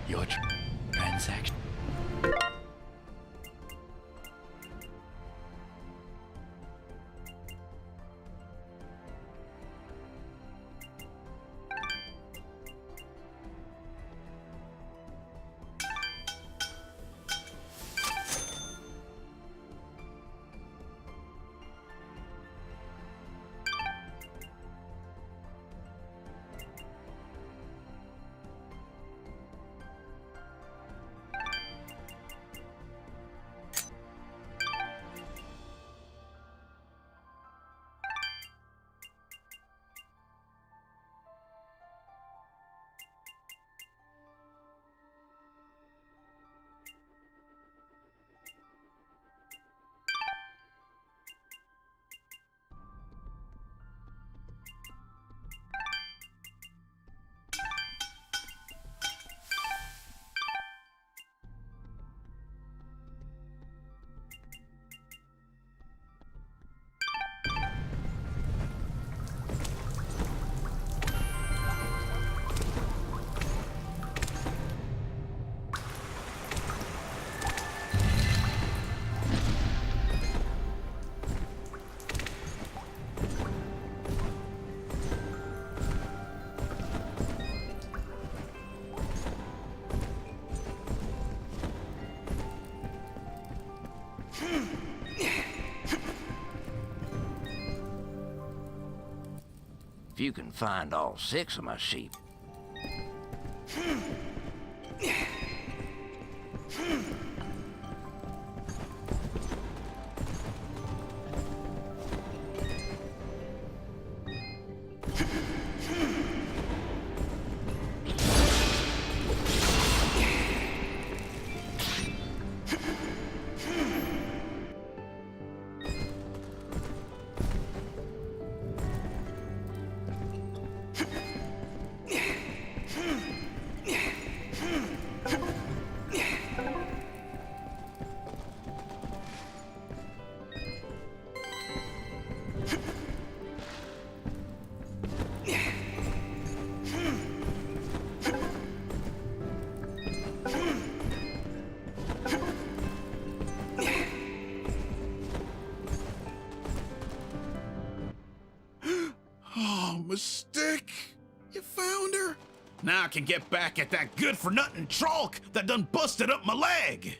Your transaction. If you can find all 6 of my sheep. Mistake! You found her? Now I can get back at that good-for-nothing trolk that done busted up my leg!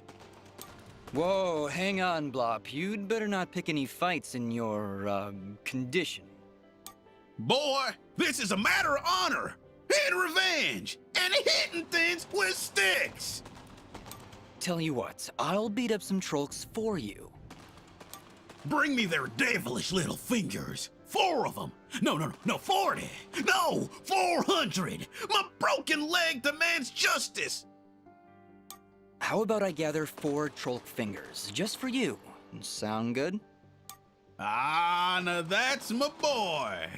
Whoa, hang on, Blop. You'd better not pick any fights in your, condition. Boy, this is a matter of honor and revenge and hitting things with sticks! Tell you what, I'll beat up some trolks for you. Bring me their devilish little fingers. 4 of them. No, 40. No, 400. My broken leg demands justice. How about I gather 4 trolk fingers, just for you? Sound good? Ah, now that's my boy.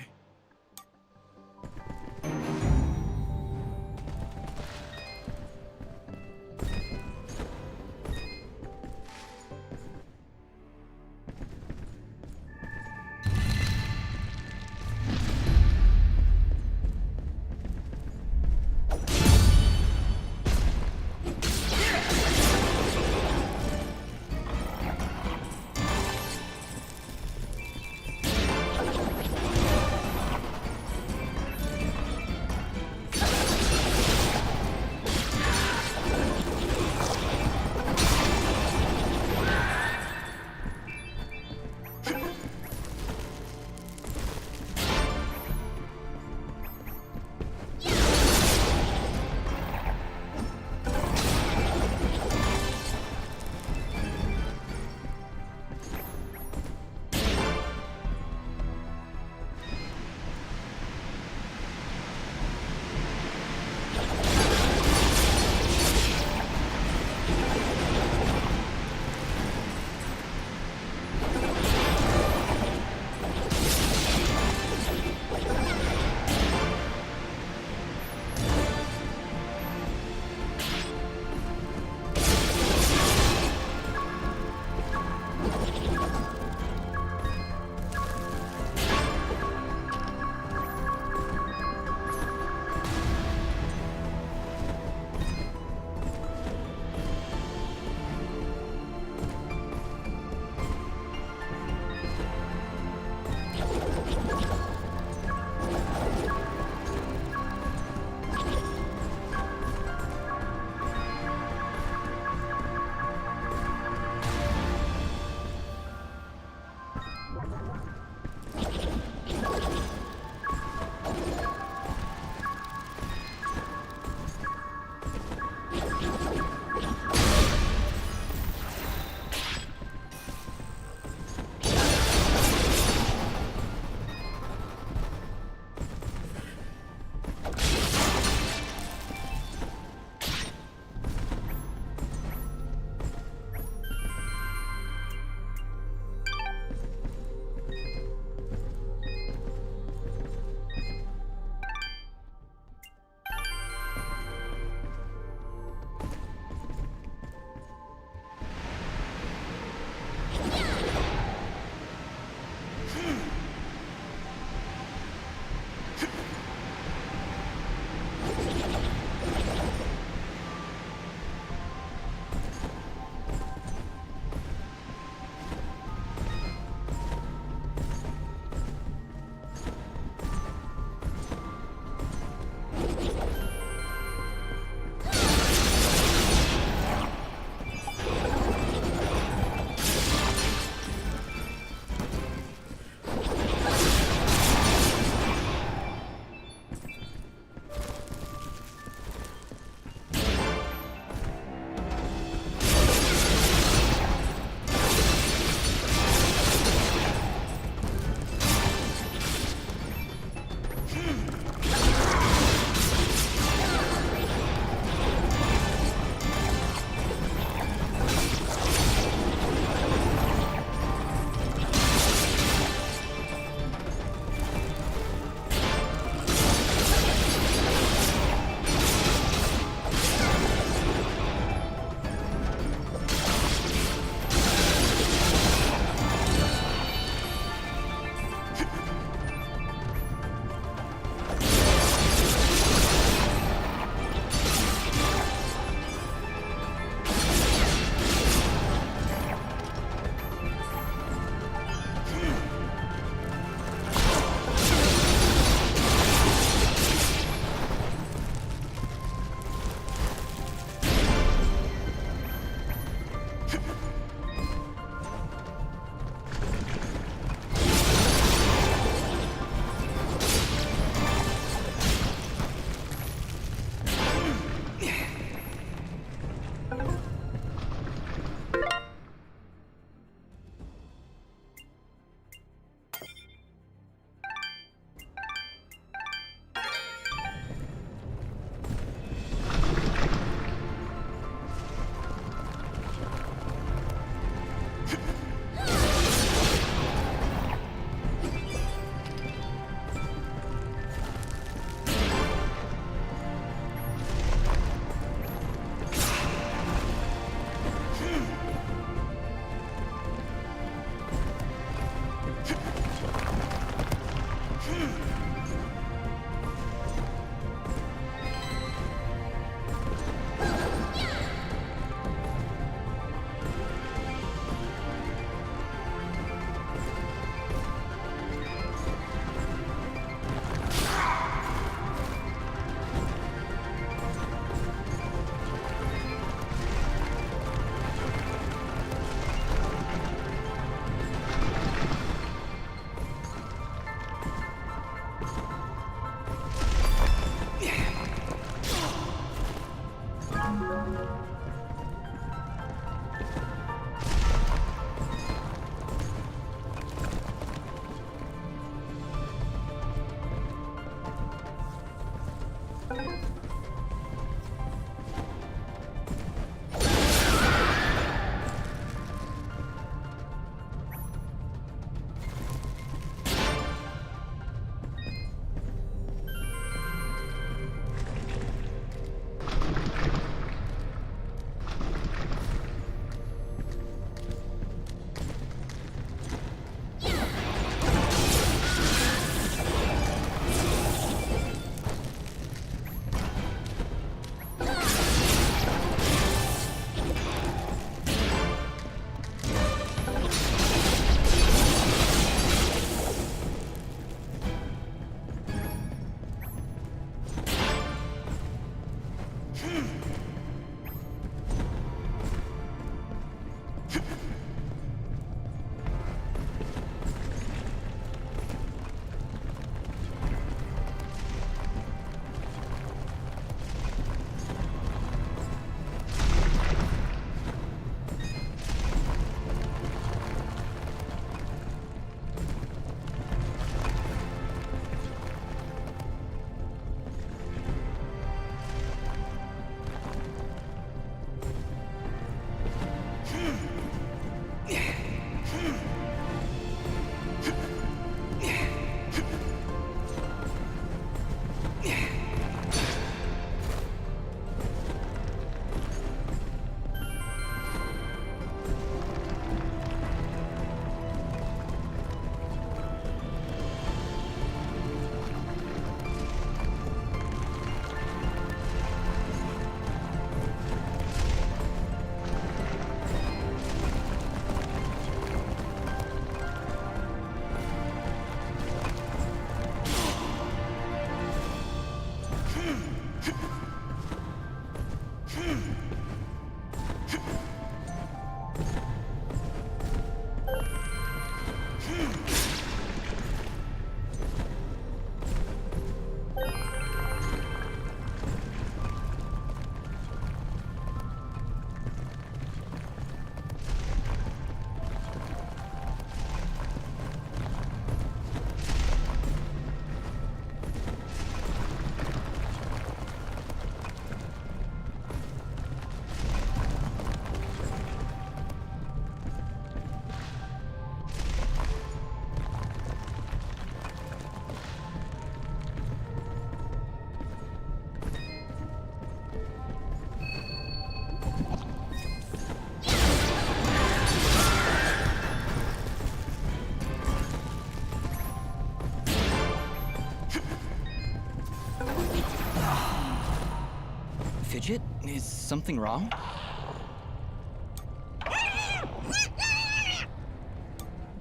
Fidget, is something wrong?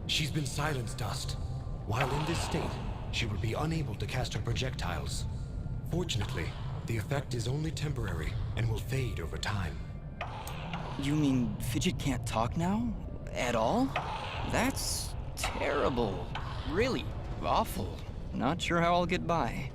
She's been silenced, Dust. While in this state, she will be unable to cast her projectiles. Fortunately, the effect is only temporary and will fade over time. You mean Fidget can't talk now? At all? That's terrible. Really awful. Not sure how I'll get by.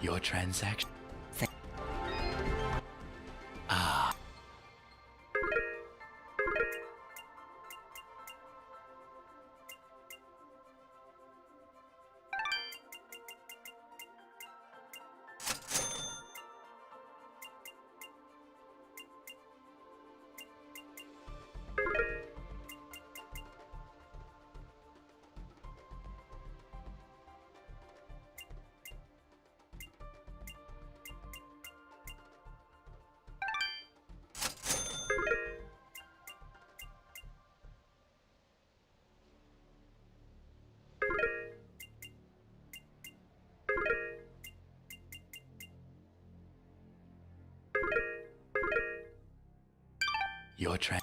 Your transaction. Your train.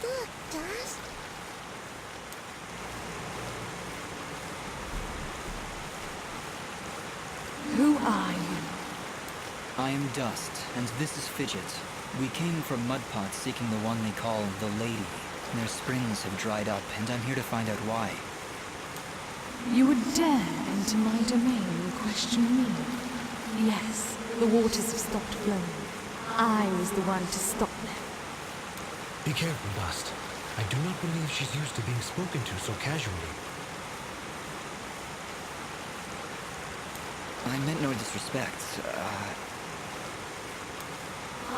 Look, Dust. Who are you? I am Dust, and this is Fidget. We came from Mudpot seeking the one they call the Lady. Their springs have dried up, and I'm here to find out why. You would dare enter my domain and question me? Yes, the waters have stopped flowing. I was the one to stop them. Be careful, Dust. I do not believe she's used to being spoken to so casually. I meant no disrespect.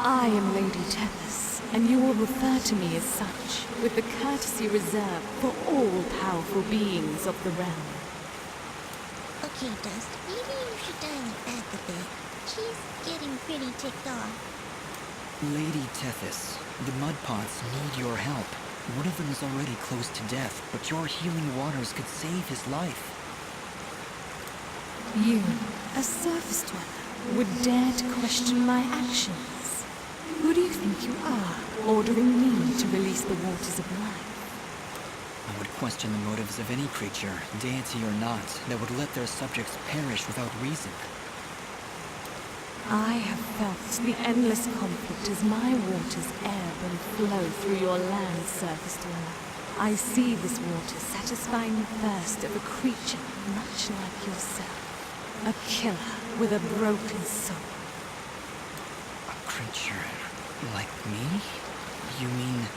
I am Lady Tethys, and you will refer to me as such, with the courtesy reserved for all powerful beings of the realm. Okay, Dust, maybe you should dial it back a bit. She's getting pretty ticked off. Lady Tethys, the Mudpots need your help. One of them is already close to death, but your healing waters could save his life. You, a surface dweller, would dare to question my actions? Who do you think you are, ordering me to release the waters of life? I would question the motives of any creature, deity or not, that would let their subjects perish without reason. I have felt the endless conflict as my waters ebb and flow through your land, surface dweller. I see this water satisfying the thirst of a creature much like yourself. A killer with a broken soul. A creature like me? You mean...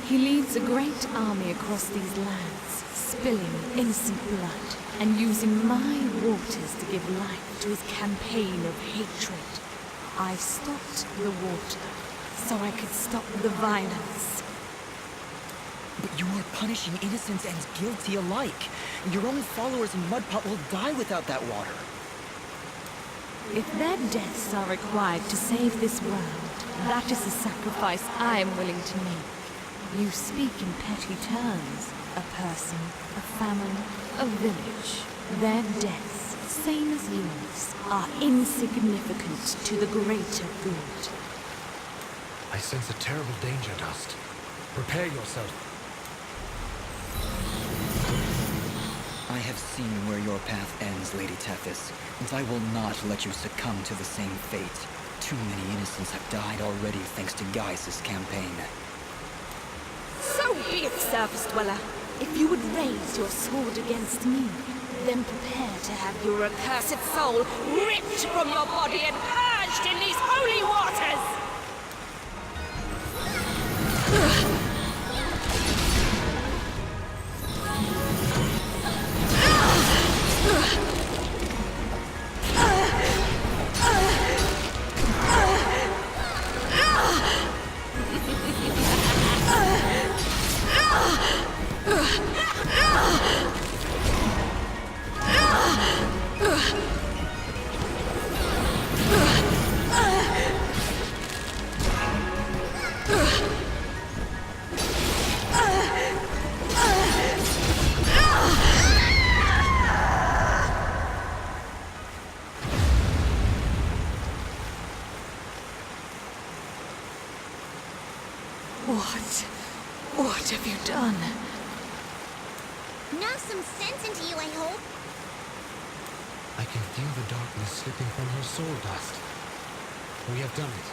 He leads a great army across these lands, spilling innocent blood, and using my waters to give life to his campaign of hatred. I stopped the water, so I could stop the violence. But you are punishing innocents and guilty alike. Your own followers in Mudpot will die without that water. If their deaths are required to save this world, that is a sacrifice I am willing to make. You speak in petty terms. A person, a family, a village. Their deaths, same as yours, are insignificant to the greater good. I sense a terrible danger, Dust. Prepare yourself. I have seen where your path ends, Lady Tethys, and I will not let you succumb to the same fate. Too many innocents have died already thanks to Gaius' campaign. So be it, surface dweller. If you would raise your sword against me, then prepare to have your accursed soul ripped from your body and purged in these holy waters! What have you done? Knock some sense into you, I hope. I can feel the darkness slipping from her soul dust. We have done it.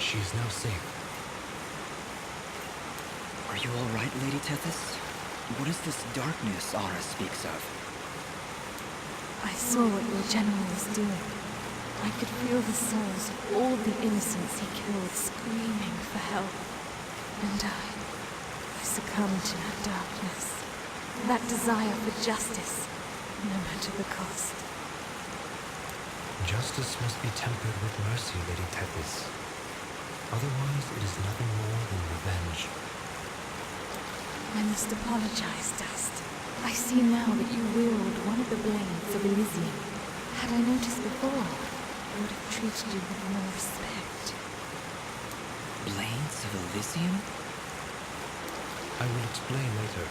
She is now safe. Are you all right, Lady Tethys? What is this darkness Aura speaks of? I saw what your general was doing. I could feel the souls of all the innocents he killed screaming for help. And I succumbed to that darkness. That desire for justice, no matter the cost. Justice must be tempered with mercy, Lady Tethys. Otherwise, it is nothing more than revenge. I must apologize, Dust. I see now that you wield one of the blades of Elysian. Had I noticed before, I would have treated you with more respect. Blades of Elysian? I will explain later.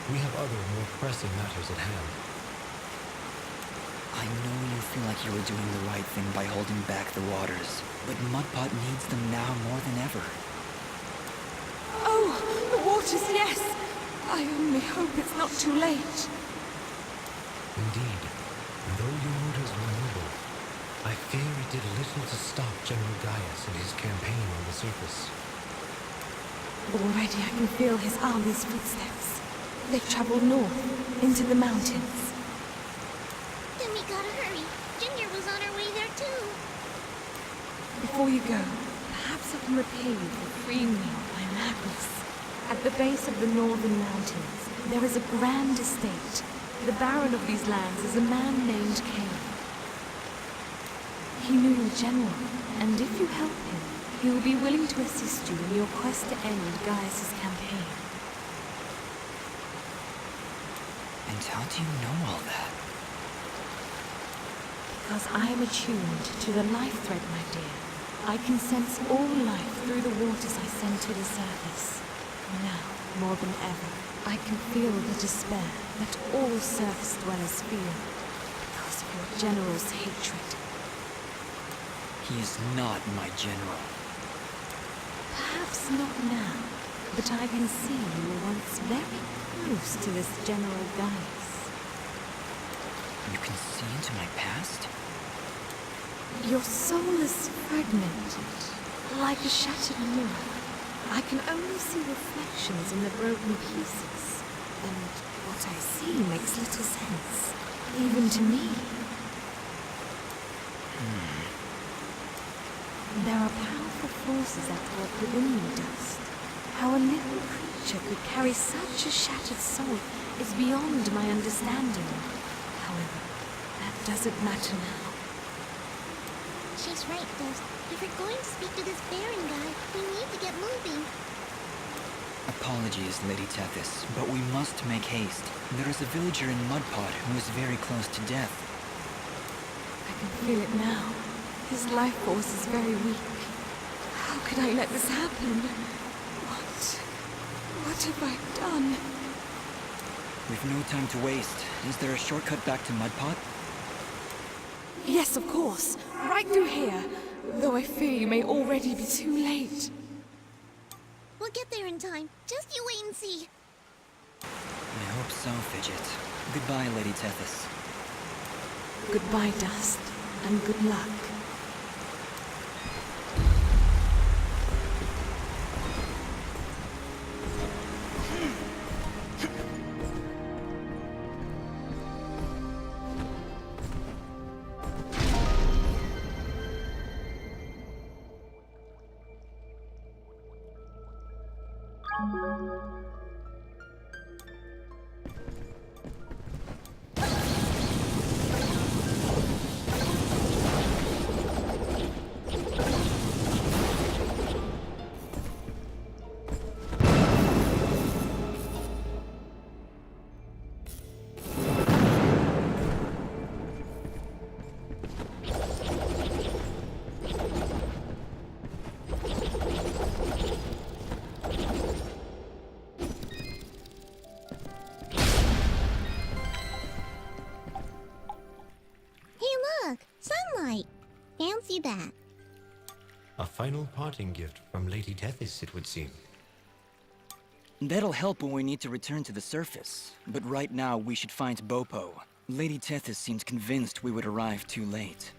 We have other, more pressing matters at hand. I know you feel like you were doing the right thing by holding back the waters, but Mudpot needs them now more than ever. Oh, the waters, yes! I only hope it's not too late. Indeed, though your motives were noble, I fear it did little to stop General Gaius in his campaign on the surface. Already I can feel his army's footsteps. They've traveled north, into the mountains. Then we gotta hurry. Ginger was on her way there too. Before you go, perhaps I can repay you for freeing me of my madness. At the base of the northern mountains, there is a grand estate. The baron of these lands is a man named Cain. He knew your general, and if you help him, he will be willing to assist you in your quest to end Gaius' campaign. And how do you know all that? Because I am attuned to the life thread, my dear. I can sense all life through the waters I send to the surface. Now, more than ever, I can feel the despair that all surface dwellers feel because of your general's hatred. He is not my general. Perhaps not now, but I can see you were once very close to this General Gaius. You can see into my past? Your soul is fragmented, like a shattered mirror. I can only see reflections in the broken pieces, and what I see makes little sense, even to me. There are powerful forces at work within you, Dust. How a little creature could carry such a shattered soul is beyond my understanding. However, that doesn't matter now. She's right, Dust. If we're going to speak to this Baron guy, we need to get moving. Apologies, Lady Tethys, but we must make haste. There is a villager in Mudpot who is very close to death. I can feel it now. His life force is very weak. How could I let this happen? What have I done? We've no time to waste. Is there a shortcut back to Mudpot? Yes, of course. Right through here. Though I fear you may already be too late. We'll get there in time. Just you wait and see. I hope so, Fidget. Goodbye, Lady Tethys. Goodbye, Dust, and good luck. Fancy that. A final parting gift from Lady Tethys, it would seem. That'll help when we need to return to the surface. But right now, we should find Bopo. Lady Tethys seemed convinced we would arrive too late.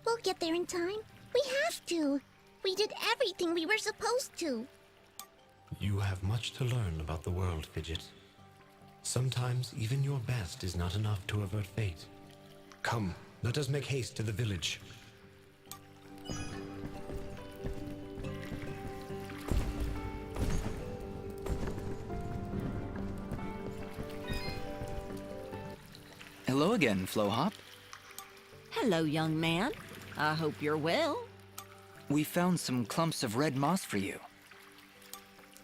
We'll get there in time. We have to. We did everything we were supposed to. You have much to learn about the world, Fidget. Sometimes even your best is not enough to avert fate. Come, let us make haste to the village. Hello again, Flowhop. Hello, young man. I hope you're well. We found some clumps of red moss for you.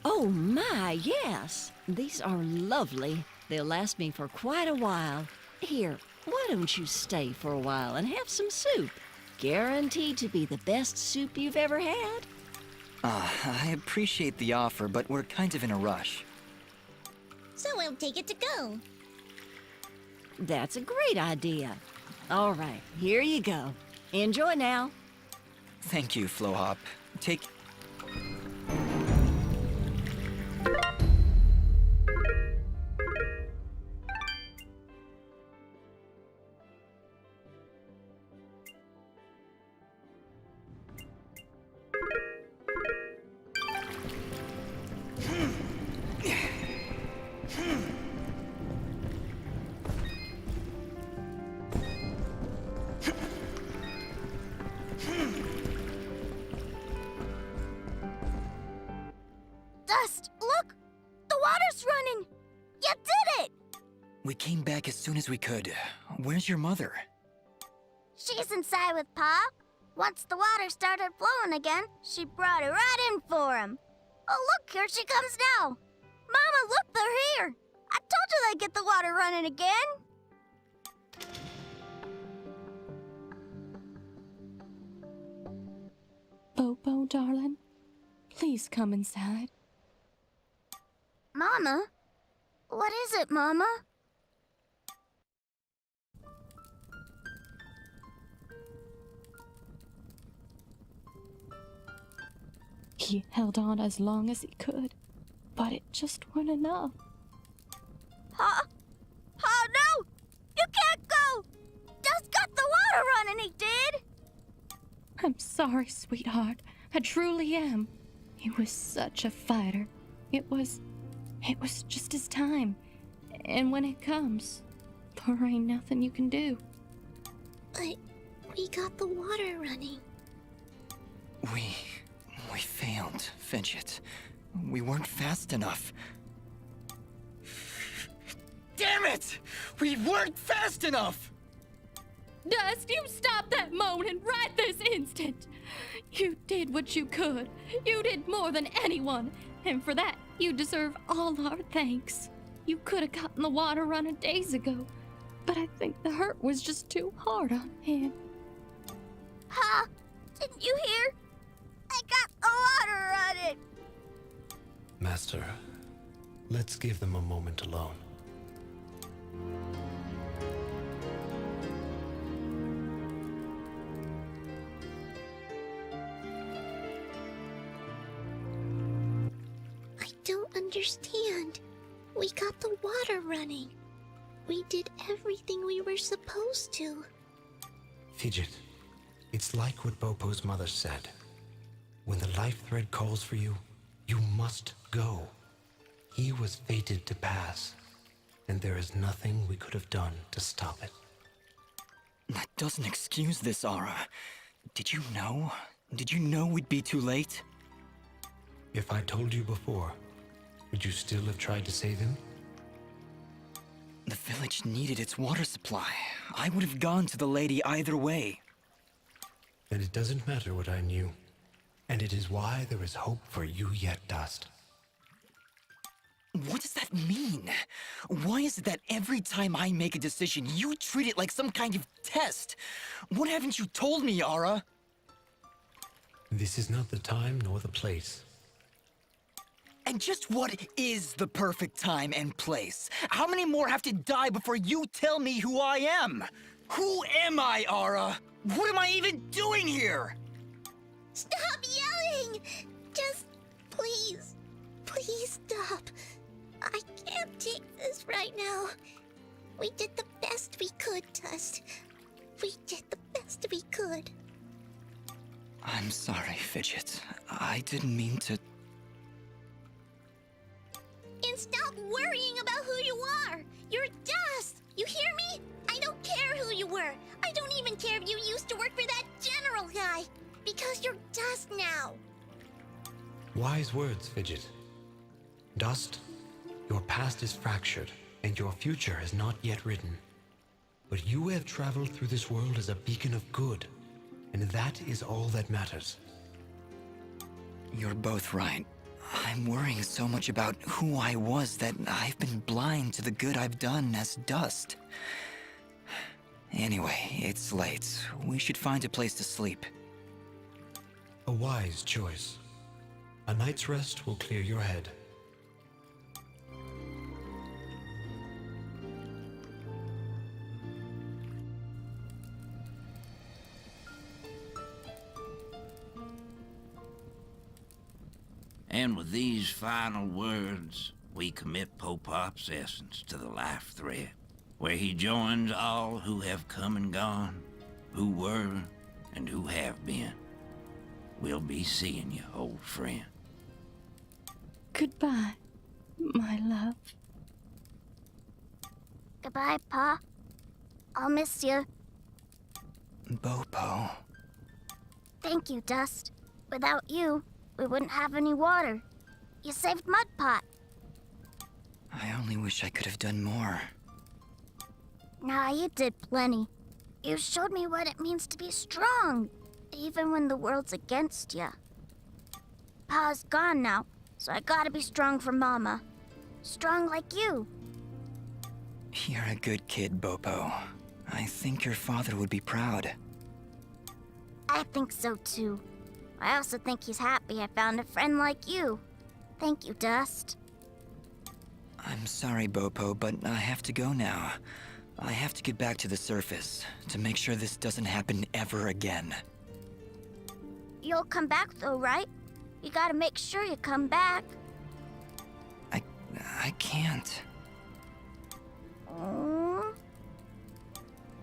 Oh my, yes. These are lovely. They'll last me for quite a while. Here, why don't you stay for a while and have some soup? Guaranteed to be the best soup you've ever had. I appreciate the offer, but we're kind of in a rush. So we'll take it to go. That's a great idea. All right, here you go. Enjoy now. Thank you, Flowhop. Take... Dust, look! The water's running! You did it! We came back as soon as we could. Where's your mother? She's inside with Pa. Once the water started flowing again, she brought it right in for him. Oh, look, here she comes now. Mama, look, they're here. I told you they'd get the water running again. Bobo, darling, please come inside. Mama? What is it, Mama? He held on as long as he could, but it just wasn't enough. Huh? Oh, no! You can't go! Dust got the water running, he did! I'm sorry, sweetheart. I truly am. He was such a fighter. It was just his time. And when it comes, there ain't nothing you can do. But we got the water running. We failed, Fidget. We weren't fast enough. Damn it! We weren't fast enough! Dust, you stop that moaning right this instant! You did what you could. You did more than anyone. And for that, you deserve all our thanks. You could have gotten the water running days ago. But I think the hurt was just too hard on him. Huh? Didn't you hear? I got the water running! Master, let's give them a moment alone. I don't understand. We got the water running. We did everything we were supposed to. Fidget, it's like what Bopo's mother said. When the life thread calls for you, you must go. He was fated to pass, and there is nothing we could have done to stop it. That doesn't excuse this, Aura. Did you know? Did you know we'd be too late? If I told you before, would you still have tried to save him? The village needed its water supply. I would have gone to the lady either way. Then it doesn't matter what I knew. And it is why there is hope for you yet, Dust. What does that mean? Why is it that every time I make a decision, you treat it like some kind of test? What haven't you told me, Aura? This is not the time nor the place. And just what is the perfect time and place? How many more have to die before you tell me who I am? Who am I, Aura? What am I even doing here? Stop yelling! Just please stop. I can't take this right now. We did the best we could, Dust. We did the best we could. I'm sorry, Fidget. I didn't mean to... And stop worrying about who you are! You're Dust! You hear me? I don't care who you were. I don't even care if you used to work for that general guy. Because you're Dust now. Wise words, Fidget. Dust, your past is fractured, and your future is not yet written. But you have traveled through this world as a beacon of good, and that is all that matters. You're both right. I'm worrying so much about who I was that I've been blind to the good I've done as Dust. Anyway, it's late. We should find a place to sleep. A wise choice. A night's rest will clear your head. And with these final words, we commit Popop's essence to the life thread, where he joins all who have come and gone, who were and who have been. We'll be seeing you, old friend. Goodbye, my love. Goodbye, Pa. I'll miss you. Bopo. Thank you, Dust. Without you, we wouldn't have any water. You saved Mud Pot. I only wish I could have done more. Nah, you did plenty. You showed me what it means to be strong, even when the world's against ya. Pa's gone now, so I gotta be strong for Mama. Strong like you. You're a good kid, Bopo. I think your father would be proud. I think so too. I also think he's happy I found a friend like you. Thank you, Dust. I'm sorry, Bopo, but I have to go now. I have to get back to the surface to make sure this doesn't happen ever again. You'll come back though, right? You gotta make sure you come back. I can't. Oh.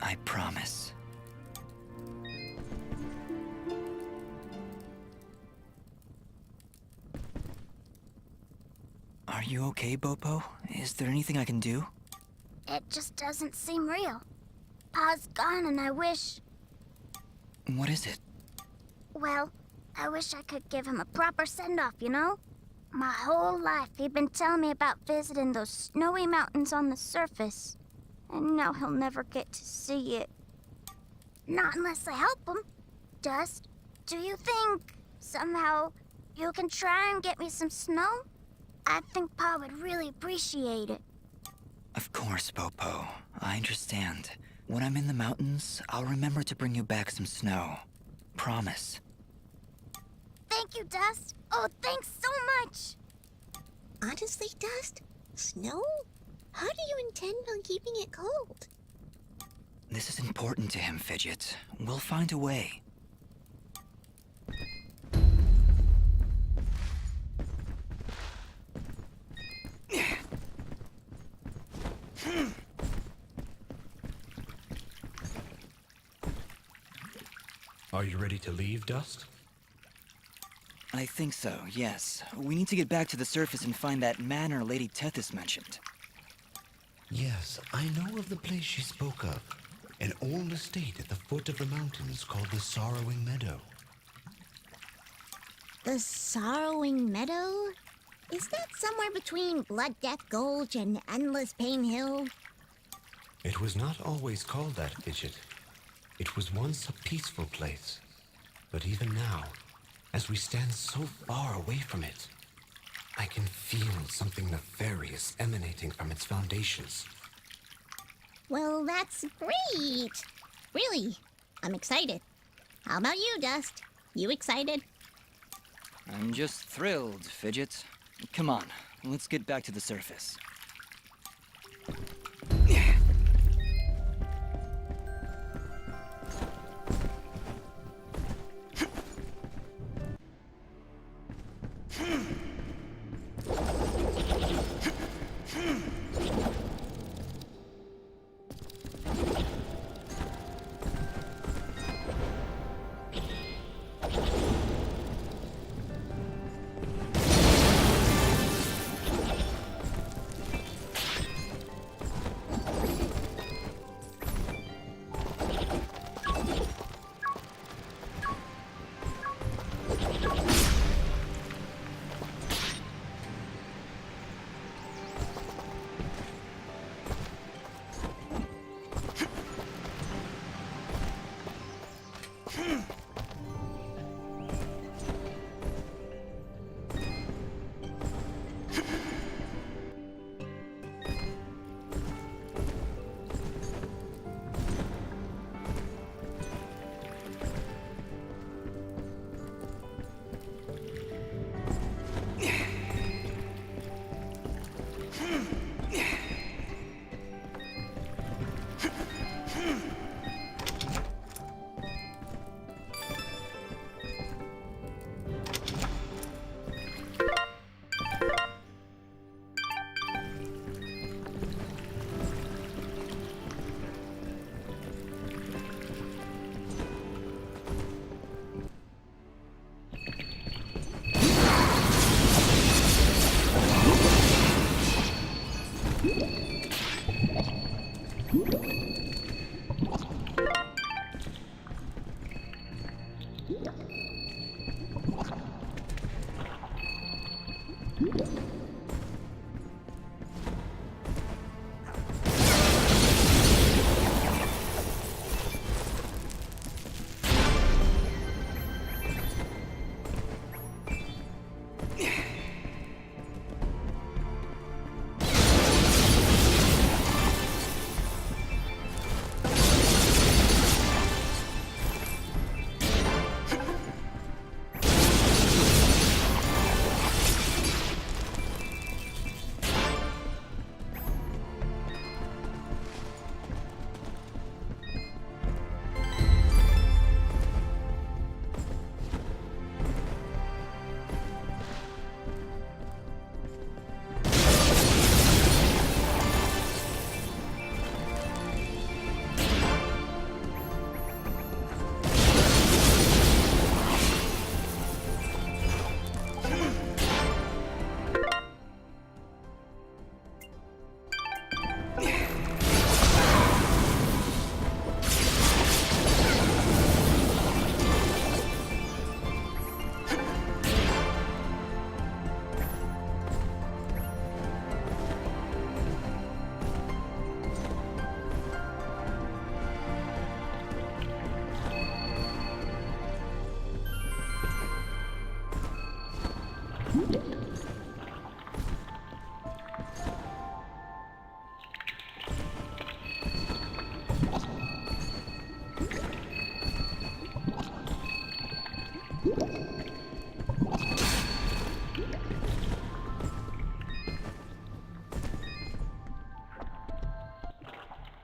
I promise. Are you okay, Bopo? Is there anything I can do? It just doesn't seem real. Pa's gone and I wish... What is it? Well, I wish I could give him a proper send-off, you know? My whole life he'd been telling me about visiting those snowy mountains on the surface. And now he'll never get to see it. Not unless I help him. Dust, do you think somehow you can try and get me some snow? I think Pa would really appreciate it. Of course, Bopo. I understand. When I'm in the mountains, I'll remember to bring you back some snow. Promise. Thank you, Dust. Oh, thanks so much. Honestly, Dust? Snow? How do you intend on keeping it cold? This is important to him, Fidget. We'll find a way. Are you ready to leave, Dust? I think so, yes. We need to get back to the surface and find that manor Lady Tethys mentioned. Yes, I know of the place she spoke of. An old estate at the foot of the mountains called the Sorrowing Meadow. The Sorrowing Meadow? Is that somewhere between Blood Death Gulch and Endless Pain Hill? It was not always called that, Fidget. It was once a peaceful place. But even now, as we stand so far away from it, I can feel something nefarious emanating from its foundations. Well, that's great! Really, I'm excited. How about you, Dust? You excited? I'm just thrilled, Fidget. Come on, let's get back to the surface.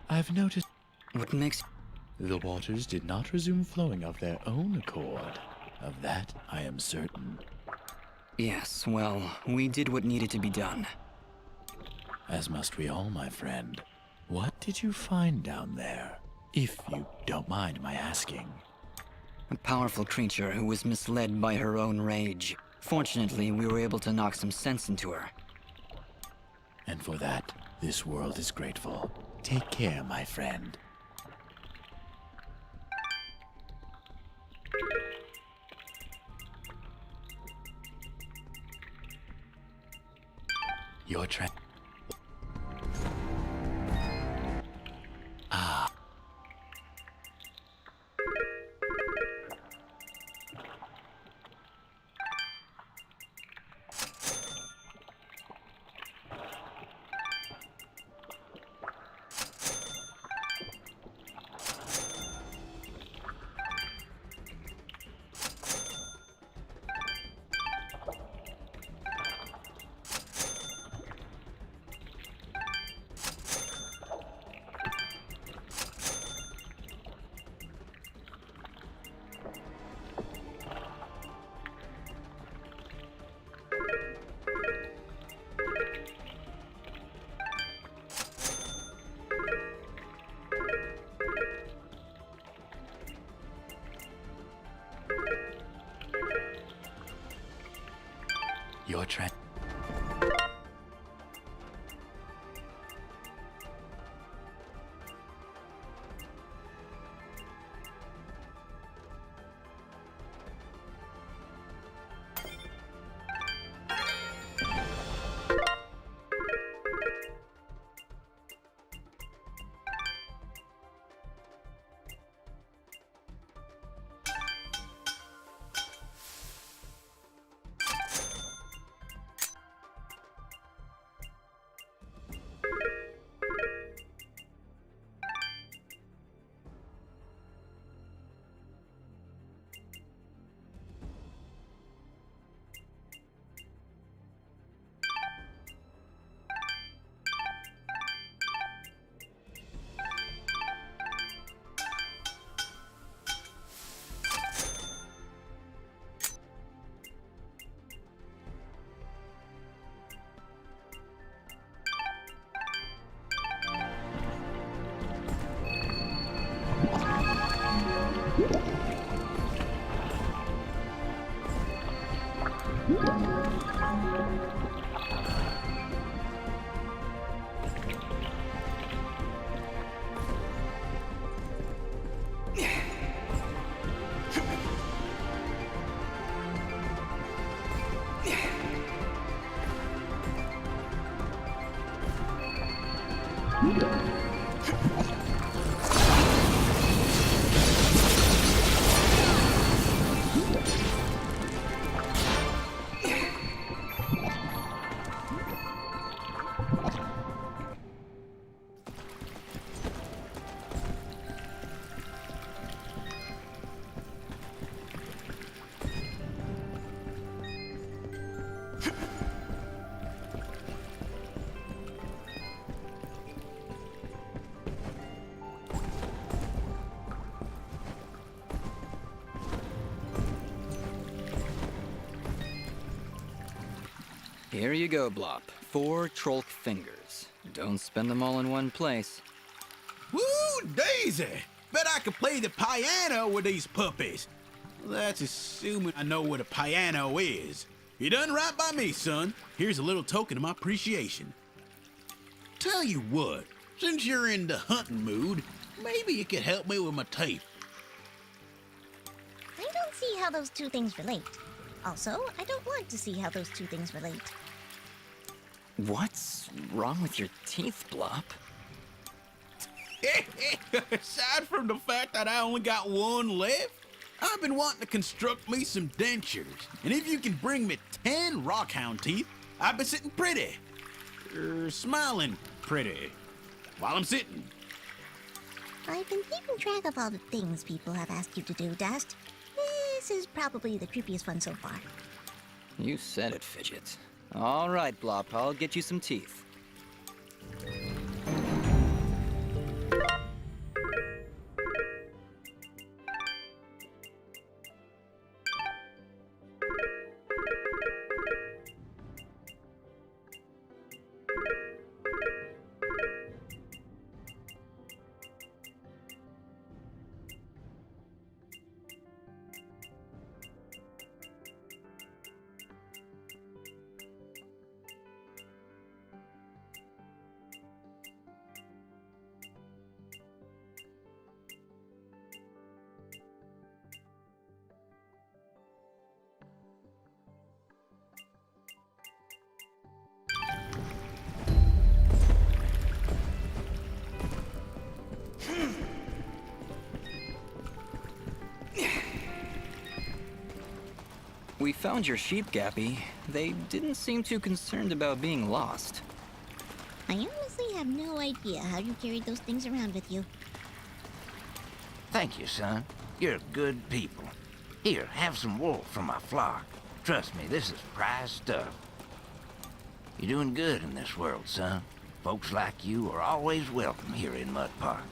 I've noticed What makes... the waters did not resume flowing of their own accord. Of that, I am certain. Yes, well, we did what needed to be done. As must we all, my friend. What did you find down there? If you don't mind my asking. A powerful creature who was misled by her own rage. Fortunately, we were able to knock some sense into her. And for that, this world is grateful. Take care, my friend. Your Ah. Your trend. Here you go, Blop. 4 Trolk fingers. Don't spend them all in one place. Woo, Daisy! Bet I could play the piano with these puppies. That's assuming I know what a piano is. You done right by me, son. Here's a little token of my appreciation. Tell you what, since you're in the hunting mood, maybe you could help me with my tape. I don't see how those two things relate. Also, I don't want to see how those two things relate. What's wrong with your teeth, Blop? Aside from the fact that I only got one left, I've been wanting to construct me some dentures, and if you can bring me 10 rockhound teeth, I've been sitting pretty. Smiling pretty. While I'm sitting. I've been keeping track of all the things people have asked you to do, Dust. This is probably the creepiest one so far. You said it, Fidget. All right, Blop, I'll get you some teeth. We found your sheep, Gappy. They didn't seem too concerned about being lost. I honestly have no idea how you carried those things around with you. Thank you, son. You're good people. Here, have some wool from my flock. Trust me, this is prize stuff. You're doing good in this world, son. Folks like you are always welcome here in Mud Park.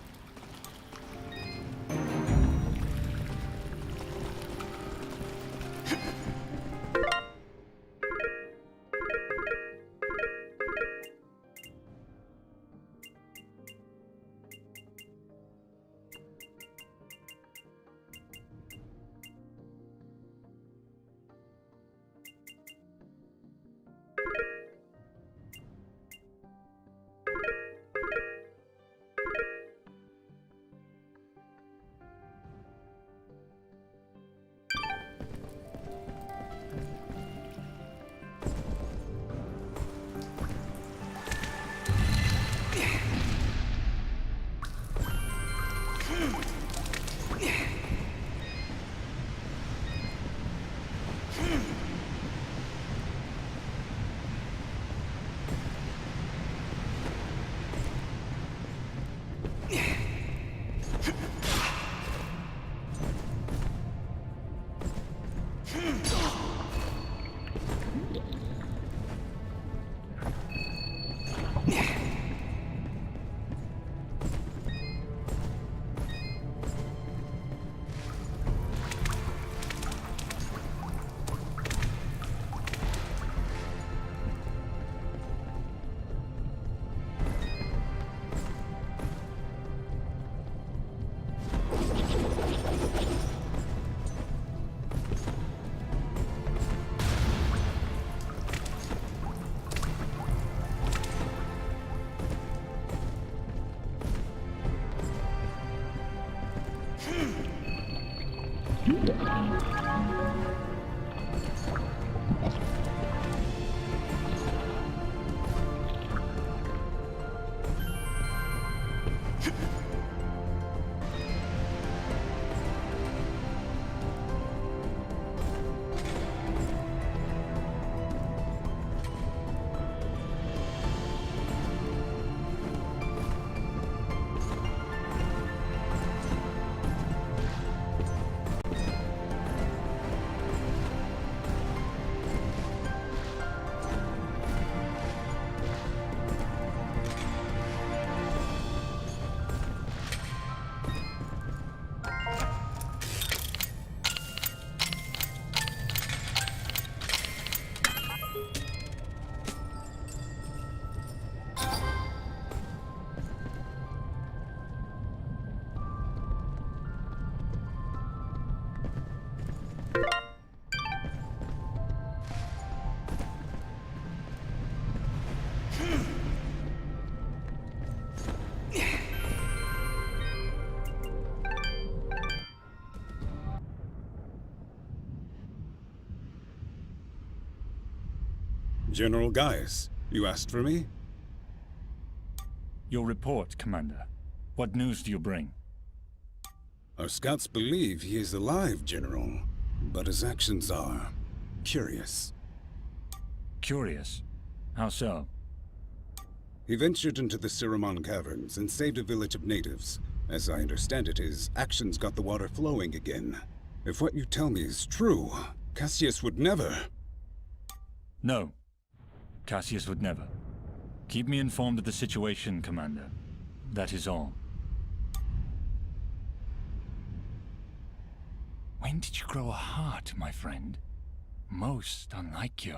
General Gaius, you asked for me? Your report, Commander. What news do you bring? Our scouts believe he is alive, General, but his actions are curious. Curious? How so? He ventured into the Siramon Caverns and saved a village of natives. As I understand it, his actions got the water flowing again. If what you tell me is true, Cassius would never... No. Cassius would never. Keep me informed of the situation, Commander. That is all. When did you grow a heart, my friend? Most unlike you.